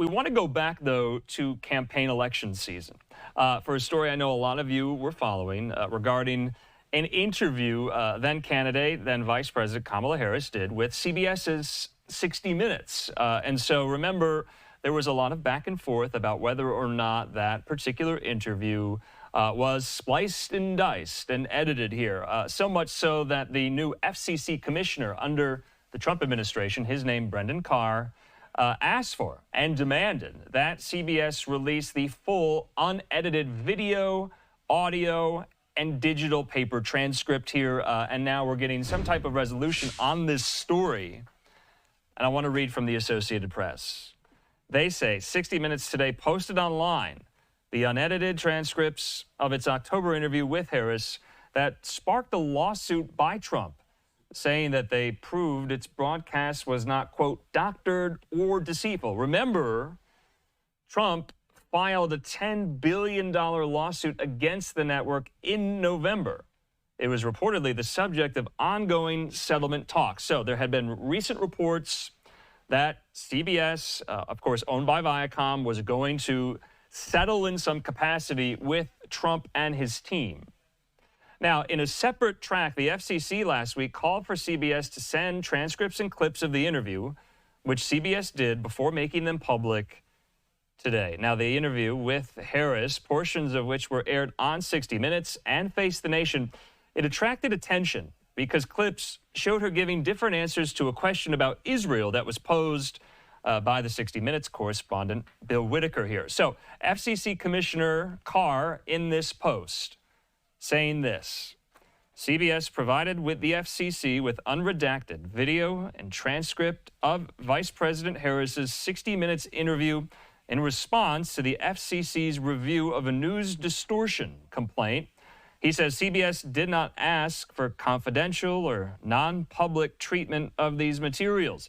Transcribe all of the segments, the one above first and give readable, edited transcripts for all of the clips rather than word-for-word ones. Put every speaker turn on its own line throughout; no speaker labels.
we want to go back, though, to campaign election season for a story I know a lot of you were following regarding an interview then candidate, then Vice President Kamala Harris did with CBS's 60 Minutes. And so remember, there was a lot of back and forth about whether or not that particular interview was spliced and diced and edited here. So much so that the new FCC commissioner under the Trump administration, his name Brendan Carr, asked for and demanded that CBS release the full unedited video, audio, and digital paper transcript here. And now we're getting some type of resolution on this story. And I want to read from the Associated Press. They say 60 Minutes today posted online the unedited transcripts of its October interview with Harris that sparked a lawsuit by Trump, saying that they proved its broadcast was not, quote, doctored or deceitful. Remember, Trump filed a $10 billion lawsuit against the network in November. It was reportedly the subject of ongoing settlement talks. So there had been recent reports that CBS, of course, owned by Viacom, was going to settle in some capacity with Trump and his team. Now, in a separate track, the FCC last week called for CBS to send transcripts and clips of the interview, which CBS did before making them public today. Now, the interview with Harris, portions of which were aired on 60 Minutes and Face the Nation, it attracted attention because clips showed her giving different answers to a question about Israel that was posed by the 60 Minutes correspondent, Bill Whitaker here. So, FCC Commissioner Carr in this post saying this: CBS provided with the FCC with unredacted video and transcript of Vice President Harris's 60 Minutes interview in response to the FCC's review of a news distortion complaint. He says CBS did not ask for confidential or non-public treatment of these materials.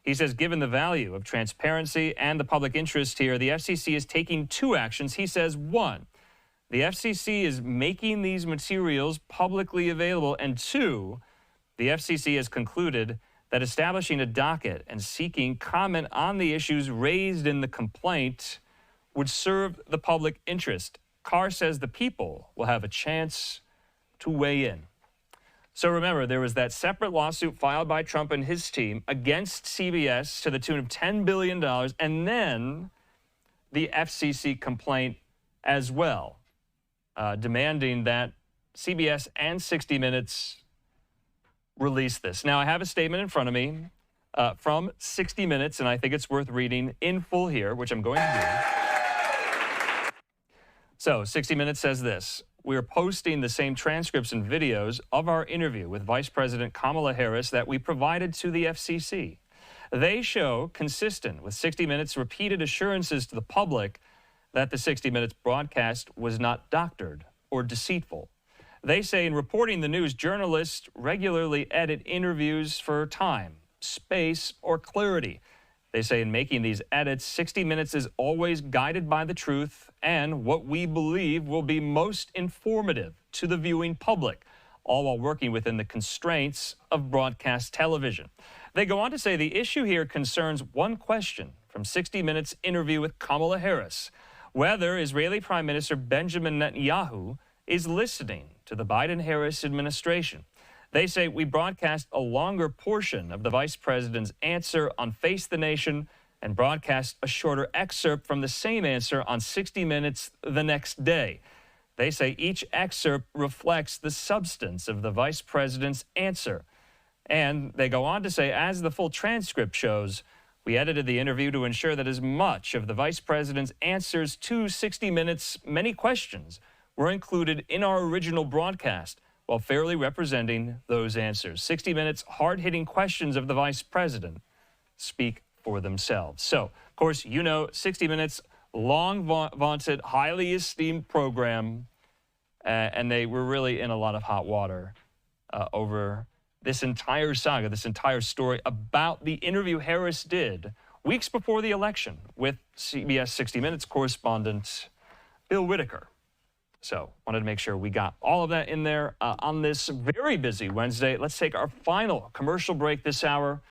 He says given the value of transparency and the public interest here, the FCC is taking two actions. He says, one, the FCC is making these materials publicly available, and two, the FCC has concluded that establishing a docket and seeking comment on the issues raised in the complaint would serve the public interest. Carr says the people will have a chance to weigh in. So remember, there was that separate lawsuit filed by Trump and his team against CBS to the tune of $10 billion, and then the FCC complaint as well, demanding that CBS and 60 Minutes release this. Now, I have a statement in front of me from 60 Minutes, and I think it's worth reading in full here, which I'm going to do. So, 60 Minutes says this: we are posting the same transcripts and videos of our interview with Vice President Kamala Harris that we provided to the FCC. They show, consistent with 60 Minutes' repeated assurances to the public, that the 60 Minutes broadcast was not doctored or deceitful. They say in reporting the news, journalists regularly edit interviews for time, space, or clarity. They say in making these edits, 60 Minutes is always guided by the truth and what we believe will be most informative to the viewing public, all while working within the constraints of broadcast television. They go on to say the issue here concerns one question from 60 Minutes' interview with Kamala Harris: whether Israeli Prime Minister Benjamin Netanyahu is listening to the Biden-Harris administration. They say we broadcast a longer portion of the vice president's answer on Face the Nation and broadcast a shorter excerpt from the same answer on 60 Minutes the next day. They say each excerpt reflects the substance of the vice president's answer. And they go on to say, as the full transcript shows, we edited the interview to ensure that as much of the vice president's answers to 60 Minutes' many questions were included in our original broadcast, while fairly representing those answers. 60 Minutes' hard-hitting questions of the vice president speak for themselves. So, of course, you know, 60 Minutes, long vaunted, highly esteemed program, and they were really in a lot of hot water over this entire saga, this entire story about the interview Harris did weeks before the election with CBS 60 Minutes correspondent Bill Whitaker. So, wanted to make sure we got all of that in there on this very busy Wednesday. Let's take our final commercial break this hour.